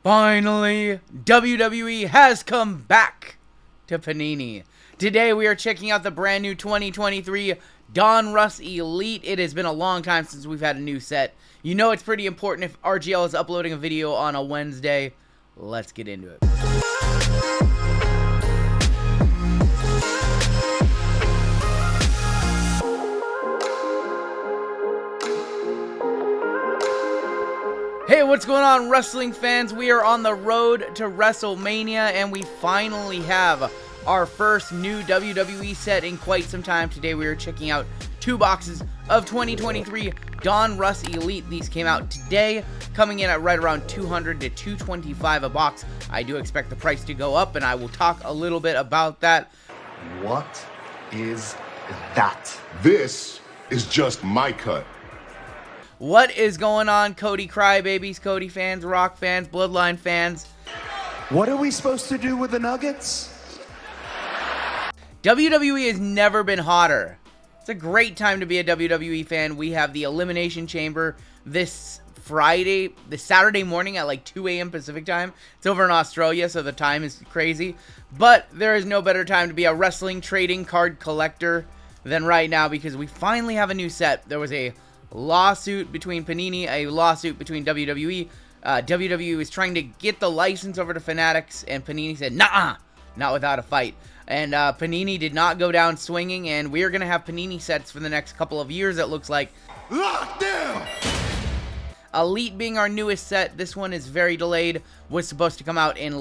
Finally, WWE has come back to Panini. Today we are checking out the brand new 2023 Donruss Elite. It has been a long time since we've had a new set. You know it's pretty important if RGL is uploading a video on a Wednesday. Let's get into it. Hey, what's going on, wrestling fans? We are on the road to Wrestlemania, and we finally have our first new WWE set in quite some time. Today we are checking out two boxes of 2023 Donruss Elite. These came out today, coming in at right around $200 to $225 a box. I do expect the price to go up, and I will talk a little bit about that. What is that? This is just my cut. What is going on, Cody Crybabies, Cody fans, Rock fans, Bloodline fans? What are we supposed to do with the Nuggets? WWE has never been hotter. It's a great time to be a WWE fan. We have the Elimination Chamber this Saturday morning at like 2 a.m. Pacific time. It's over in Australia, so the time is crazy. But there is no better time to be a wrestling trading card collector than right now, because we finally have a new set. There was a lawsuit between Panini, a lawsuit between WWE. WWE was trying to get the license over to Fanatics, and Panini said, nah, not without a fight. And Panini did not go down swinging, and we are going to have Panini sets for the next couple of years, it looks like. Lockdown! Elite being our newest set. This one is very delayed. Was supposed to come out in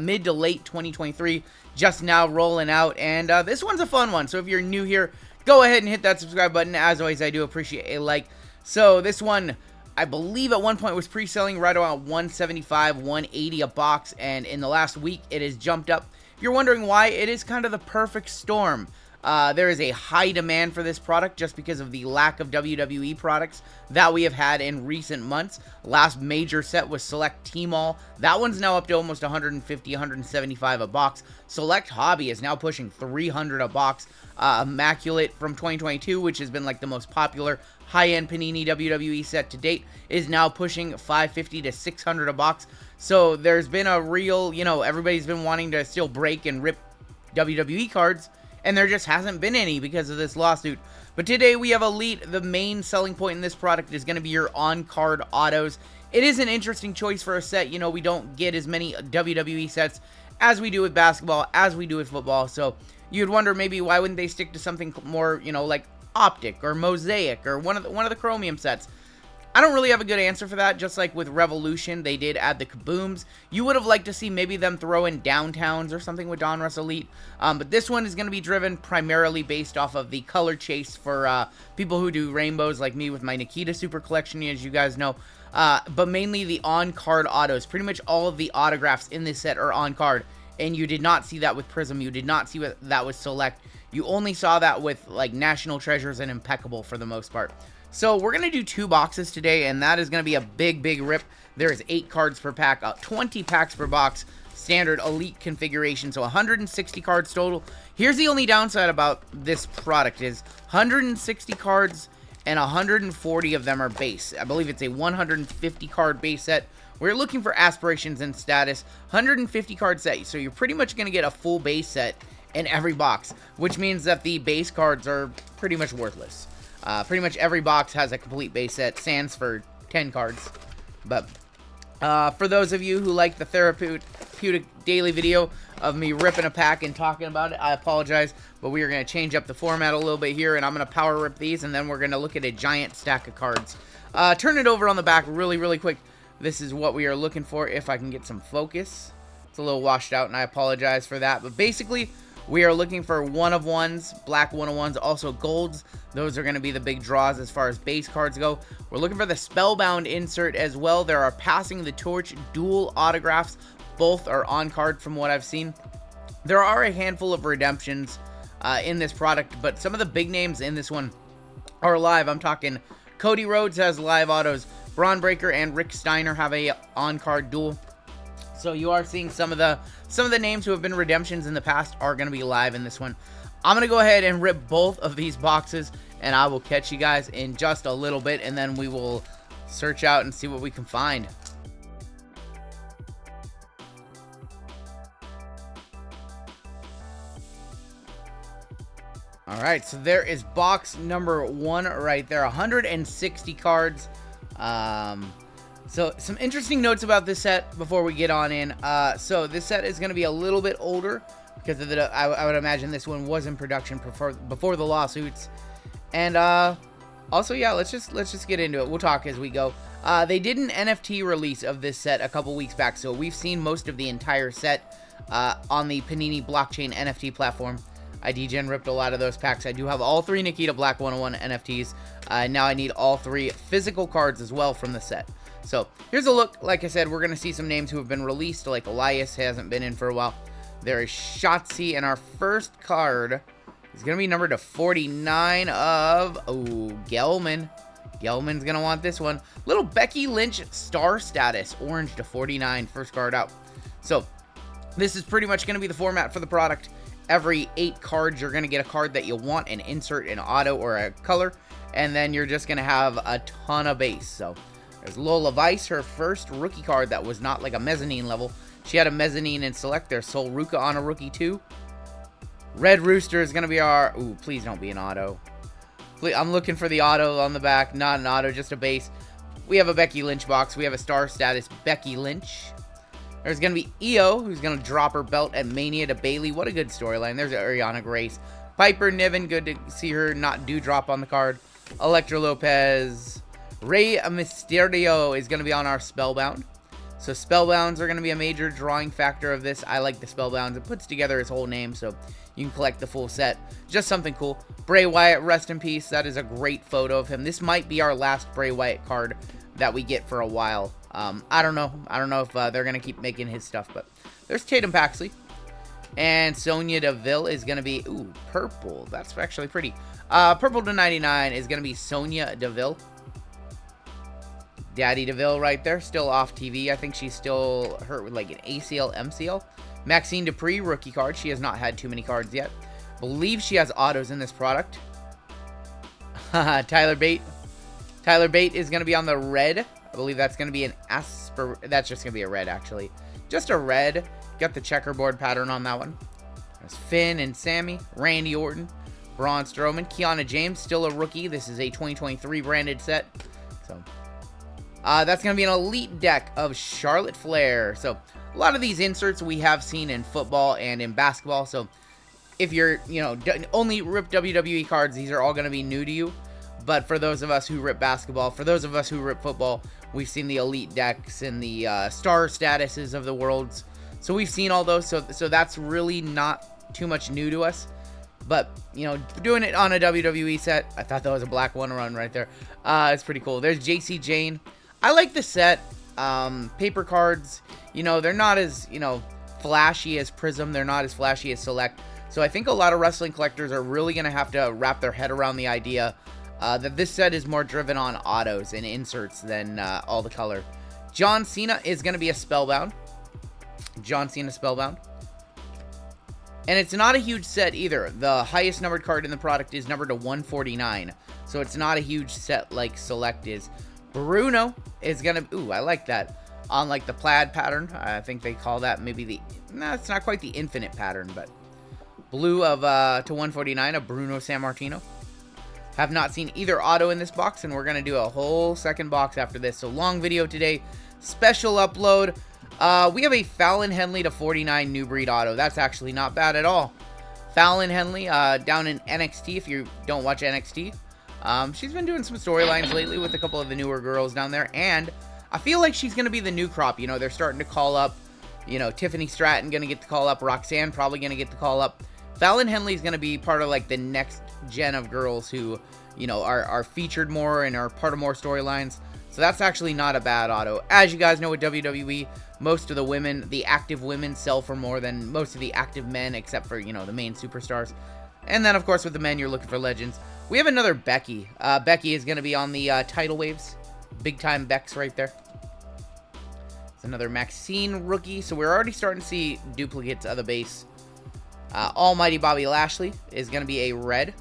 mid to late 2023. Just now rolling out, and this one's a fun one. So if you're new here, go ahead and hit that subscribe button. As always, I do appreciate a like. So this one, I believe at one point was pre-selling right around $175, $180 a box, and in the last week it has jumped up. If you're wondering why, it is kind of the perfect storm. There is a high demand for this product just because of the lack of WWE products that we have had in recent months. Last major set was Select T-Mall. That one's now up to almost $150, $175 a box. Select Hobby is now pushing $300 a box. Immaculate from 2022, which has been like the most popular high-end Panini WWE set to date, is now pushing $550 to $600 a box. So there's been a real, everybody's been wanting to still break and rip WWE cards, and there just hasn't been any because of this lawsuit. But today we have Elite. The main selling point in this product is going to be your on-card autos. It is an interesting choice for a set. We don't get as many WWE sets as we do with basketball, as we do with football. So you'd wonder maybe why wouldn't they stick to something more, like Optic or Mosaic or one of the Chromium sets. I don't really have a good answer for that. Just like with Revolution, they did add the Kabooms. You would have liked to see maybe them throw in Downtowns or something with Donruss Elite. But this one is going to be driven primarily based off of the color chase for people who do rainbows like me with my Nikita Super Collection, as you guys know. But mainly the on-card autos. Pretty much all of the autographs in this set are on-card. And you did not see that with Prism. You did not see that with Select. You only saw that with like National Treasures and Impeccable for the most part. So we're going to do two boxes today, and that is going to be a big rip. There is 8 cards per pack, 20 packs per box, standard Elite configuration, so 160 cards total. Here's the only downside about this product is 160 cards and 140 of them are base. I believe it's a 150 card base set. We're looking for aspirations and status. 150 card set, so you're pretty much going to get a full base set in every box, which means that the base cards are pretty much worthless. Pretty much every box has a complete base set, sans for 10 cards. But for those of you who like the therapeutic daily video of me ripping a pack and talking about it, I apologize, but we are going to change up the format a little bit here, and I'm going to power rip these, and then we're going to look at a giant stack of cards. Turn it over on the back really quick. This is what we are looking for, if I can get some focus. It's a little washed out, and I apologize for that, but basically we are looking for 1-of-1s, black 1-of-1s, also golds. Those are going to be the big draws as far as base cards go. We're looking for the Spellbound insert as well. There are Passing the Torch dual autographs. Both are on card from what I've seen. There are a handful of redemptions in this product, but some of the big names in this one are live. I'm talking Cody Rhodes has live autos. Braun Breaker and Rick Steiner have a on-card duel. So you are seeing some of the names who have been redemptions in the past are going to be live in this one. I'm going to go ahead and rip both of these boxes, and I will catch you guys in just a little bit, and then we will search out and see what we can find. All right, so there is box number 1 right there. 160 cards. So some interesting notes about this set before we get on in. So this set is going to be a little bit older because of the. I would imagine this one was in production before the lawsuits. And also, yeah, let's just get into it. We'll talk as we go. They did an NFT release of this set a couple weeks back, so we've seen most of the entire set on the Panini blockchain NFT platform. I degen ripped a lot of those packs. I do have all 3 Nikita Black 101 NFTs. Now I need all 3 physical cards as well from the set. So here's a look. Like I said, we're going to see some names who have been released, like Elias hasn't been in for a while. There is Shotzi, and our first card is going to be numbered to 49 of, Gelman. Gelman's going to want this one. Little Becky Lynch star status, orange to 49, first card out. So this is pretty much going to be the format for the product. Every 8 cards, you're going to get a card that you want and insert an auto or a color. And then you're just going to have a ton of base. So there's Lola Vice, her first rookie card that was not like a mezzanine level. She had a mezzanine in select. There's Sol Ruka on a rookie too. Red Rooster is going to be our... Ooh, please don't be an auto. Please, I'm looking for the auto on the back. Not an auto, just a base. We have a Becky Lynch box. We have a star status Becky Lynch. There's going to be Io, who's going to drop her belt at Mania to Bailey. What a good storyline. There's Ariana Grace. Piper Niven, good to see her not do drop on the card. Elektra Lopez. Rey Mysterio is going to be on our Spellbound. So Spellbounds are going to be a major drawing factor of this. I like the Spellbounds. It puts together his whole name, so you can collect the full set. Just something cool. Bray Wyatt, rest in peace. That is a great photo of him. This might be our last Bray Wyatt card that we get for a while. I don't know. I don't know if they're going to keep making his stuff, but there's Tatum Paxley. And Sonya Deville is going to be, purple. That's actually pretty. Purple to 99 is going to be Sonya Deville. Daddy DeVille right there, still off TV. I think she's still hurt with like an ACL, MCL. Maxine Dupree, rookie card. She has not had too many cards yet. Believe she has autos in this product. Tyler Bate. Tyler Bate is going to be on the red. I believe that's going to be an that's just going to be a red, actually. Just a red. Got the checkerboard pattern on that one. There's Finn and Sammy. Randy Orton. Braun Strowman. Kiana James, still a rookie. This is a 2023 branded set. So... that's going to be an elite deck of Charlotte Flair. So, a lot of these inserts we have seen in football and in basketball. So, if you're, only rip WWE cards, these are all going to be new to you. But for those of us who rip basketball, for those of us who rip football, we've seen the elite decks and the star statuses of the worlds. So, we've seen all those. So that's really not too much new to us. But, doing it on a WWE set, I thought that was a black one run right there. It's pretty cool. There's JC Jane. I like the set. Paper cards, they're not as, flashy as Prism. They're not as flashy as Select. So I think a lot of wrestling collectors are really going to have to wrap their head around the idea that this set is more driven on autos and inserts than all the color. John Cena is going to be a Spellbound. John Cena Spellbound. And it's not a huge set either. The highest numbered card in the product is numbered to 149. So it's not a huge set like Select is. Bruno is going to... I like that. On, like, the plaid pattern. I think they call that maybe the... No, it's not quite the infinite pattern, but... Blue of to 149 of Bruno Sammartino. Have not seen either auto in this box, and we're going to do a whole second box after this. So, long video today. Special upload. We have a Fallon Henley to 49 New Breed auto. That's actually not bad at all. Fallon Henley down in NXT, if you don't watch NXT. She's been doing some storylines lately with a couple of the newer girls down there, and I feel like she's going to be the new crop. They're starting to call up, Tiffany Stratton going to get the call up, Roxanne probably going to get the call up. Fallon Henley's going to be part of, like, the next gen of girls who, are featured more and are part of more storylines. So that's actually not a bad auto. As you guys know with WWE, most of the women, the active women, sell for more than most of the active men, except for, the main superstars. And then, of course, with the men, you're looking for legends. We have another Becky. Becky is going to be on the Tidal Waves. Big time Becks right there. It's another Maxine rookie. So we're already starting to see duplicates of the base. Almighty Bobby Lashley is going to be a red.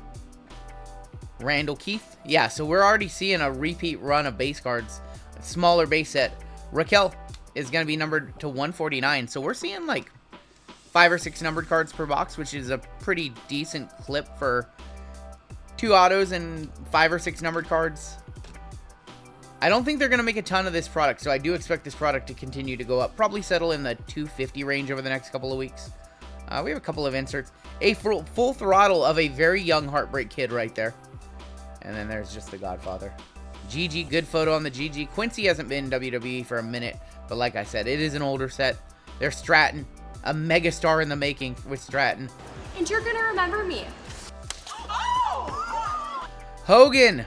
Randall Keith. Yeah, so we're already seeing a repeat run of base cards. A smaller base set. Raquel is going to be numbered to 149. So we're seeing like 5 or 6 numbered cards per box, which is a pretty decent clip for, 2 autos and 5 or 6 numbered cards. I don't think they're going to make a ton of this product, so I do expect this product to continue to go up. Probably settle in the 250 range over the next couple of weeks. We have a couple of inserts. A full throttle of a very young Heartbreak Kid right there. And then there's just the Godfather. GG, good photo on the GG. Quincy hasn't been in WWE for a minute, but like I said, it is an older set. There's Stratton, a megastar in the making with Stratton. And you're gonna remember me. Hogan,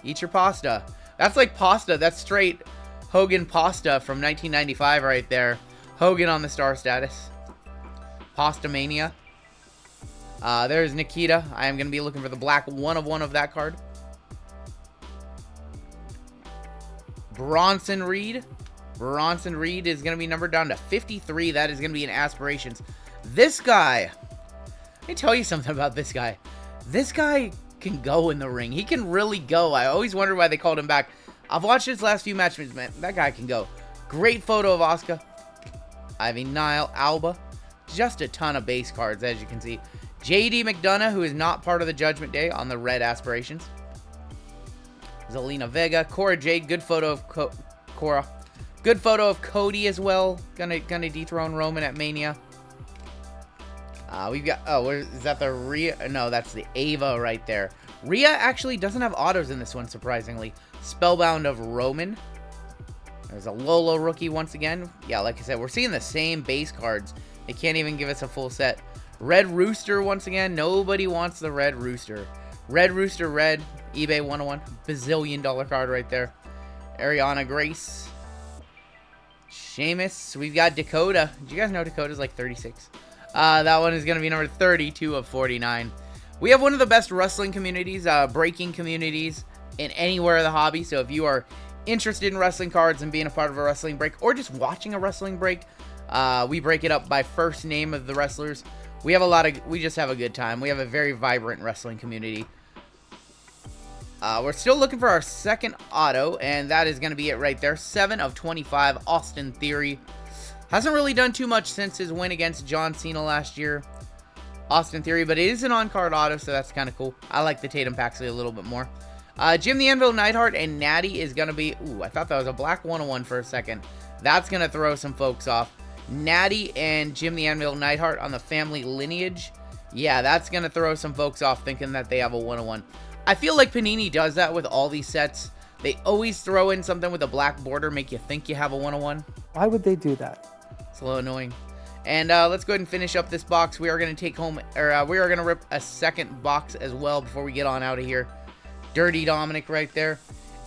eat your pasta. That's like pasta. That's straight Hogan pasta from 1995 right there. Hogan on the star status. Pasta Mania. There's Nikita. I am going to be looking for the black 1/1 of that card. Bronson Reed. Bronson Reed is going to be numbered down to 53. That is going to be in aspirations. This guy. Let me tell you something about this guy. This guy can go in the ring. He can really go. I always wondered why they called him back. I've watched his last few matches, man. That guy can go. Great photo of Asuka. Ivy Nile, Alba. Just a ton of base cards, as you can see. JD McDonough, who is not part of the Judgment Day on the red aspirations. Zelina Vega. Cora Jade. Good photo of Cora. Good photo of Cody as well. Gonna dethrone Roman at Mania. We've got, is that the Rhea? No, that's the Ava right there. Rhea actually doesn't have autos in this one, surprisingly. Spellbound of Roman. There's a Lola rookie once again. Yeah, like I said, we're seeing the same base cards. They can't even give us a full set. Red Rooster once again. Nobody wants the Red Rooster. Red Rooster Red. eBay 101. $bazillion card right there. Ariana Grace. Sheamus. We've got Dakota. Do you guys know Dakota's like 36? That one is going to be number 32 of 49. We have one of the best wrestling communities, breaking communities in anywhere of the hobby. So if you are interested in wrestling cards and being a part of a wrestling break or just watching a wrestling break, we break it up by first name of the wrestlers. We just have a good time. We have a very vibrant wrestling community. We're still looking for our second auto, and that is going to be it right there. 7 of 25, Austin Theory. Hasn't really done too much since his win against John Cena last year. Austin Theory, but it is an on-card auto, so that's kind of cool. I like the Tatum Paxley a little bit more. Jim the Anvil Neidhart and Natty is going to be... Ooh, I thought that was a black 101 for a second. That's going to throw some folks off. Natty and Jim the Anvil Neidhart on the family lineage. Yeah, that's going to throw some folks off thinking that they have a 101. I feel like Panini does that with all these sets. They always throw in something with a black border, make you think you have a 101. Why would they do that? It's a little annoying. And let's go ahead and finish up this box. We are going to take home, or we are going to rip a second box as well before we get on out of here. Dirty Dominic right there.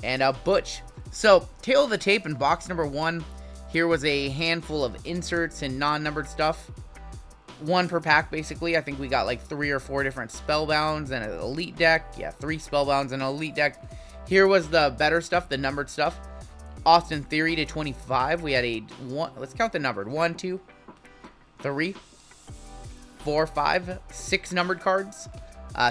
And Butch. So, tail of the tape in box number 1. Here was a handful of inserts and non-numbered stuff. 1 per pack, basically. I think we got like 3 or 4 different Spellbounds and an Elite deck. Yeah, 3 Spellbounds and an Elite deck. Here was the better stuff, the numbered stuff. Austin Theory to 25. We had a 1. Let's count the numbered. 1, 2, 3, 4, 5, 6 numbered cards.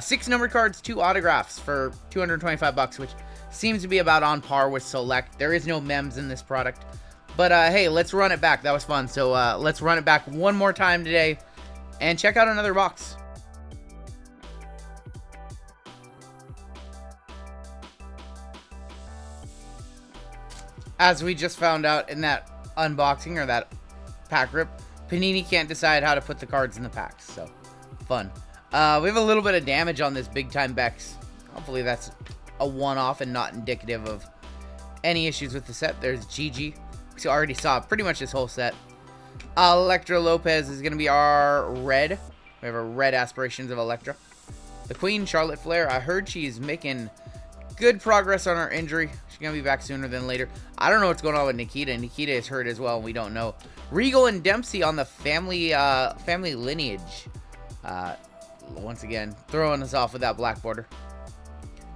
6 numbered cards, 2 autographs for $225, which seems to be about on par with Select. There is no mems in this product. But hey, let's run it back. That was fun. So let's run it back one more time today and check out another box. As we just found out in that unboxing or that pack rip, Panini can't decide how to put the cards in the packs. So, fun. We have a little bit of damage on this Big Time Bex. Hopefully that's a one-off and not indicative of any issues with the set. There's Gigi. We already saw pretty much this whole set. Elektra Lopez is going to be our red. We have a red aspirations of Elektra. The Queen, Charlotte Flair. I heard she's making good progress on her injury. She's going to be back sooner than later. I don't know what's going on with Nikita. Nikita is hurt as well, and we don't know. Regal and Dempsey on the family lineage. Once again, throwing us off with that black border.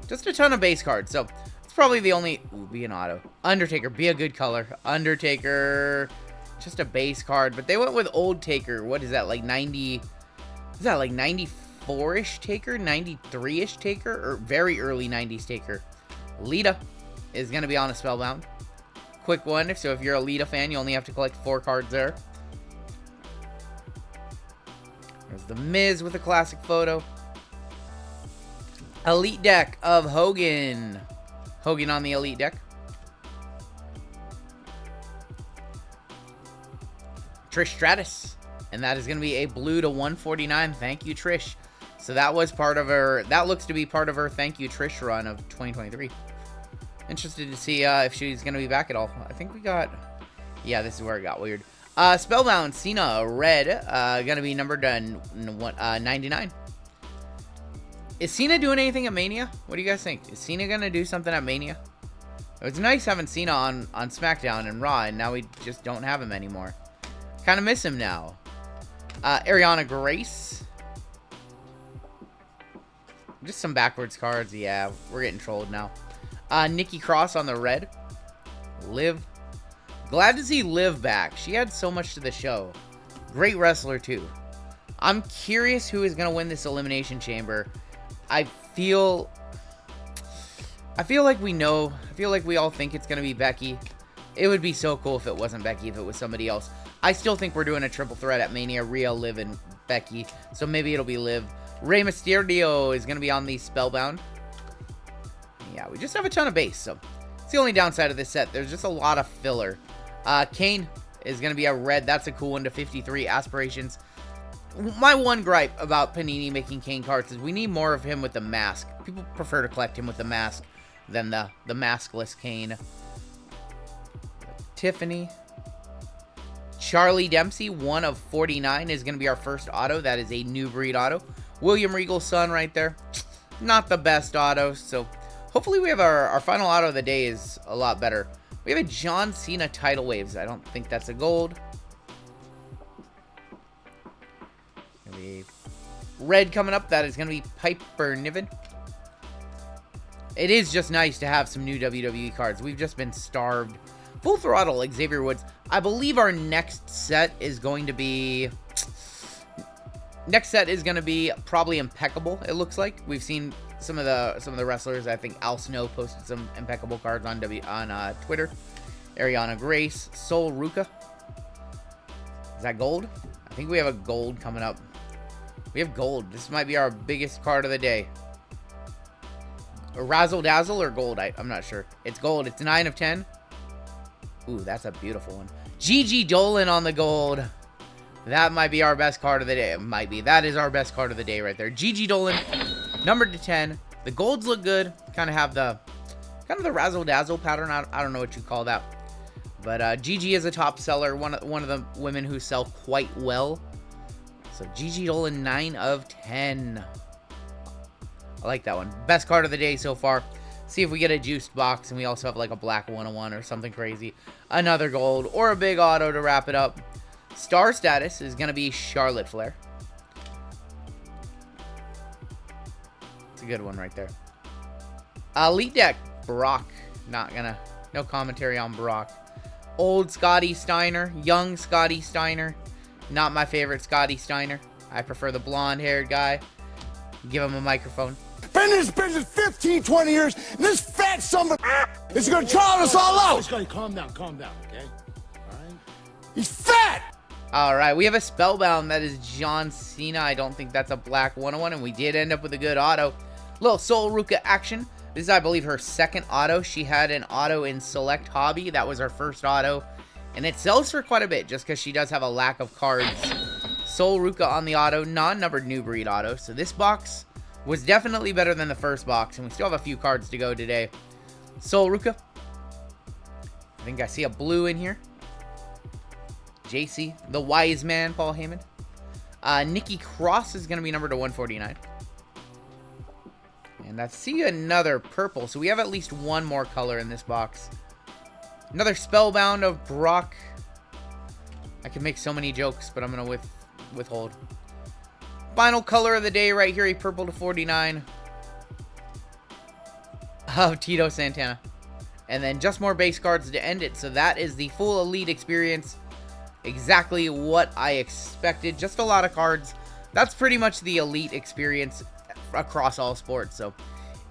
Just a ton of base cards. So, it's probably the only... Ooh, be an auto. Undertaker, be a good color. Undertaker, just a base card. But they went with Old Taker. What is that, like 90... Is that like 94-ish Taker? 93-ish Taker? Or very early 90s Taker. Lita is going to be on a Spellbound. Quick one. So if you're a Lita fan, you only have to collect 4 cards there. There's The Miz with a classic photo. Elite deck of Hogan. Hogan on the Elite deck. Trish Stratus. And that is going to be a blue to 149. Thank you, Trish. So that was part of her, that looks to be part of her thank you, Trish run of 2023. Interested to see if she's going to be back at all. I think we got, yeah, this is where it got weird. Spellbound, Cena, red, going to be numbered 99. Is Cena doing anything at Mania? What do you guys think? Is Cena going to do something at Mania? It was nice having Cena on Smackdown and Raw, and now we just don't have him anymore. Kind of miss him now. Ariana Grace. Just some backwards cards. Yeah, we're getting trolled now. Nikki Cross on the red. Liv. Glad to see Liv back. She had so much to the show. Great wrestler, too. I'm curious who is going to win this Elimination Chamber. I feel like we know. I feel like we all think it's going to be Becky. It would be so cool if it wasn't Becky, if it was somebody else. I still think we're doing a triple threat at Mania. Rhea, Liv, and Becky. So maybe it'll be Liv. Rey Mysterio is going to be on the Spellbound. Yeah, we just have a ton of base. So it's the only downside of this set. There's just a lot of filler. Kane is going to be a red. That's a cool one to 53. Aspirations. My one gripe about Panini making Kane cards is we need more of him with the mask. People prefer to collect him with the mask than the maskless Kane. Tiffany. Charlie Dempsey, 1 of 49, is going to be our first auto. That is a new breed auto. William Regal's son right there. Not the best auto, so hopefully we have our final auto of the day is a lot better. We have a John Cena Tidal Waves. I don't think that's a gold. Maybe red coming up. That is going to be Piper Niven. It is just nice to have some new WWE cards. We've just been starved. Full Throttle, Xavier Woods. I believe our next set is going to be... Next set is going to be probably Impeccable, it looks like. We've seen some of the wrestlers. I think Al Snow posted some Impeccable cards on Twitter. Ariana Grace. Sol Ruka. Is that gold? I think we have a gold coming up. We have gold. This might be our biggest card of the day. A Razzle Dazzle or gold? I'm not sure. It's gold. It's 9 of 10. Ooh, that's a beautiful one. Gigi Dolan on the gold. That might be our best card of the day. It might be. That is our best card of the day right there. Gigi Dolan, numbered to 10. The golds look good. Kind of have the razzle dazzle pattern. I don't know what you call that. But Gigi is a top seller. One of the women who sell quite well. So Gigi Dolan, 9 of 10. I like that one. Best card of the day so far. See if we get a juiced box and we also have like a black 101 or something crazy. Another gold or a big auto to wrap it up. Star status is going to be Charlotte Flair. It's a good one right there. Elite deck, Brock. No commentary on Brock. Old Scotty Steiner, young Scotty Steiner. Not my favorite Scotty Steiner. I prefer the blonde-haired guy. Give him a microphone. Been in this business 15, 20 years, and this fat son of a is going to trial us all out. Just calm down, okay? All right? He's fat! All right, we have a Spellbound. That is John Cena. I don't think that's a black 101, and we did end up with a good auto. Little Sol Ruka action. This is, I believe, her second auto. She had an auto in Select Hobby. That was her first auto, and it sells for quite a bit just because she does have a lack of cards. Sol Ruka on the auto, non-numbered new breed auto. So this box was definitely better than the first box, and we still have a few cards to go today. Sol Ruka. I think I see a blue in here. JC, the wise man, Paul Heyman. Nikki Cross is going to be numbered to 149. And I see another purple, so we have at least one more color in this box. Another Spellbound of Brock. I can make so many jokes, but I'm going to withhold. Final color of the day right here, a purple to 49 of Tito Santana. And then just more base cards to end it. So that is the full Elite experience. Exactly what I expected. Just a lot of cards. That's pretty much the Elite experience across all sports. So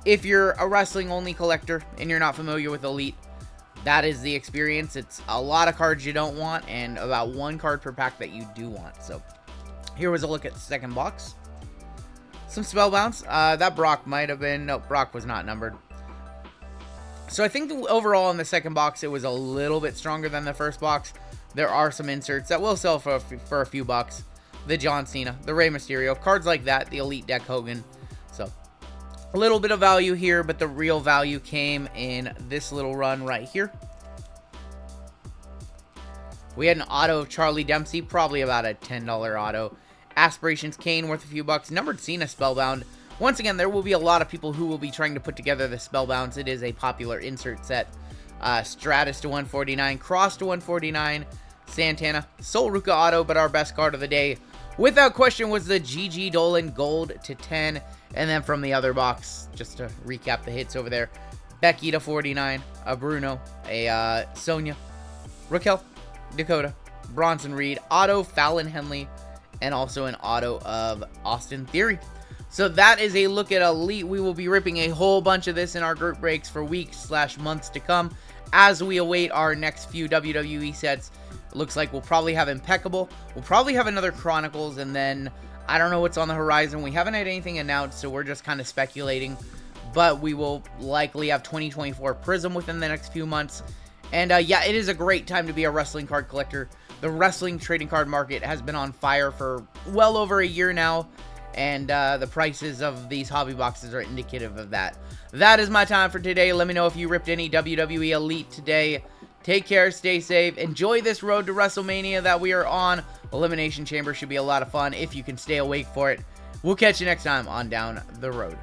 if you're a wrestling only collector and you're not familiar with Elite, that is the experience. It's a lot of cards you don't want and about one card per pack that you do want. So here was a look at the second box. Some spellbounds. That Brock might have been. No, Brock was not numbered. So I think overall in the second box, it was a little bit stronger than the first box. There are some inserts that will sell for a few bucks. The John Cena, the Rey Mysterio, cards like that, the Elite Deck Hogan. So a little bit of value here, but the real value came in this little run right here. We had an auto of Charlie Dempsey, probably about a $10 auto. Aspirations Kane, worth a few bucks. Numbered Cena Spellbound. Once again, there will be a lot of people who will be trying to put together the Spellbounds. It is a popular insert set. Stratus to 149, Cross to 149, Santana, Sol Ruka auto, but our best card of the day, without question, was the GG Dolan Gold to 10. And then from the other box, just to recap the hits over there, Becky to 49, a Bruno, a Sonya, Raquel, Dakota, Bronson Reed, auto Fallon Henley, and also an auto of Austin Theory. So that is a look at Elite. We will be ripping a whole bunch of this in our group breaks for weeks/months to come as we await our next few WWE sets. It looks like we'll probably have Impeccable. We'll probably have another Chronicles, and then I don't know what's on the horizon. We haven't had anything announced, so we're just kind of speculating. But we will likely have 2024 Prism within the next few months. And yeah, it is a great time to be a wrestling card collector. The wrestling trading card market has been on fire for well over a year now, and the prices of these hobby boxes are indicative of that. That is my time for today. Let me know if you ripped any WWE Elite today. Take care, stay safe, enjoy this road to WrestleMania that we are on. Elimination Chamber should be a lot of fun if you can stay awake for it. We'll catch you next time on Down the Road.